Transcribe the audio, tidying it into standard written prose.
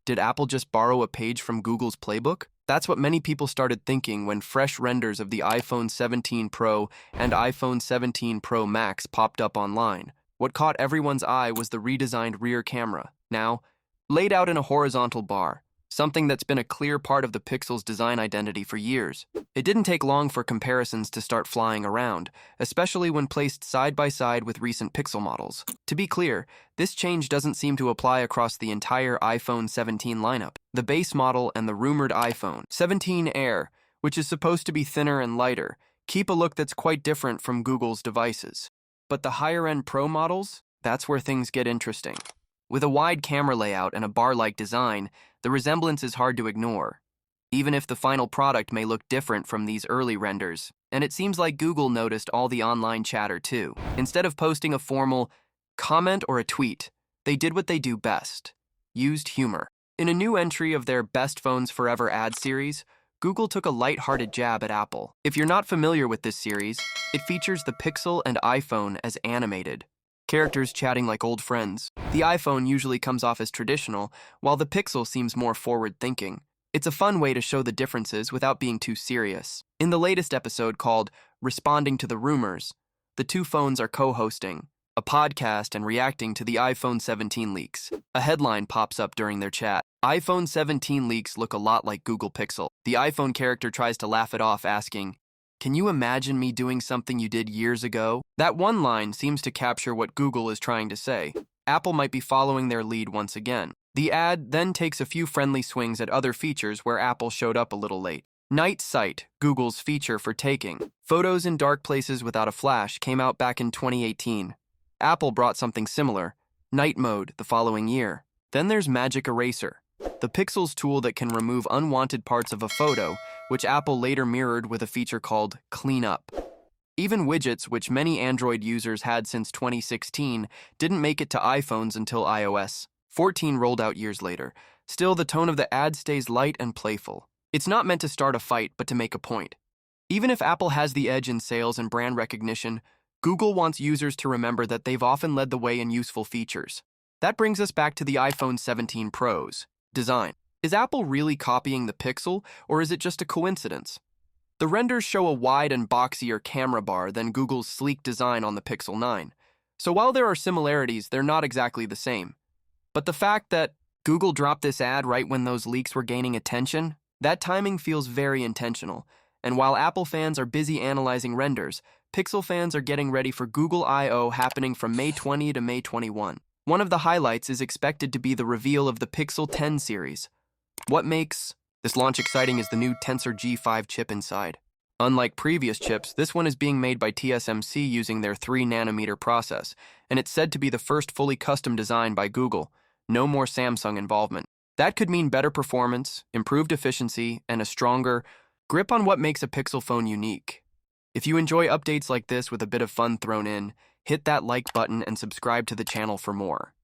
Did Apple just borrow a page from Google's playbook? That's what many people started thinking when fresh renders of the iPhone 17 Pro and iPhone 17 Pro Max popped up online. What caught everyone's eye was the redesigned rear camera, now laid out in a horizontal bar, something that's been a clear part of the Pixel's design identity for years. It didn't take long for comparisons to start flying around, especially when placed side by side with recent Pixel models. To be clear, this change doesn't seem to apply across the entire iPhone 17 lineup. The base model and the rumored iPhone 17 Air, which is supposed to be thinner and lighter, keep a look that's quite different from Google's devices. But the higher-end Pro models, that's where things get interesting. With a wide camera layout and a bar-like design, the resemblance is hard to ignore, even if the final product may look different from these early renders. And it seems like Google noticed all the online chatter too. Instead of posting a formal comment or a tweet, they did what they do best: used humor. In a new entry of their Best Phones Forever ad series, Google took a light-hearted jab at Apple. If you're not familiar with this series, it features the Pixel and iPhone as animated characters chatting like old friends. The iPhone usually comes off as traditional, while the Pixel seems more forward-thinking. It's a fun way to show the differences without being too serious. In the latest episode called Responding to the Rumors, the two phones are co-hosting a podcast and reacting to the iPhone 17 leaks. A headline pops up during their chat. iPhone 17 leaks look a lot like Google Pixel. The iPhone character tries to laugh it off, asking, "Can you imagine me doing something you did years ago?" That one line seems to capture what Google is trying to say. Apple might be following their lead once again. The ad then takes a few friendly swings at other features where Apple showed up a little late. Night Sight, Google's feature for taking photos in dark places without a flash, came out back in 2018. Apple brought something similar, Night Mode, the following year. Then there's Magic Eraser, the Pixel's tool that can remove unwanted parts of a photo, which Apple later mirrored with a feature called Clean Up. Even widgets, which many Android users had since 2016, didn't make it to iPhones until iOS 14 rolled out years later. Still, the tone of the ad stays light and playful. It's not meant to start a fight, but to make a point. Even if Apple has the edge in sales and brand recognition, Google wants users to remember that they've often led the way in useful features. That brings us back to the iPhone 17 Pro's design. Is Apple really copying the Pixel, or is it just a coincidence? The renders show a wide and boxier camera bar than Google's sleek design on the Pixel 9. So while there are similarities, they're not exactly the same. But the fact that Google dropped this ad right when those leaks were gaining attention, that timing feels very intentional. And while Apple fans are busy analyzing renders, Pixel fans are getting ready for Google I/O happening from May 20 to May 21. One of the highlights is expected to be the reveal of the Pixel 10 series. What makes this launch exciting is the new Tensor G5 chip inside. Unlike previous chips, this one is being made by TSMC using their 3nm process, and it's said to be the first fully custom design by Google. No more Samsung involvement. That could mean better performance, improved efficiency, and a stronger grip on what makes a Pixel phone unique. If you enjoy updates like this with a bit of fun thrown in, hit that like button and subscribe to the channel for more.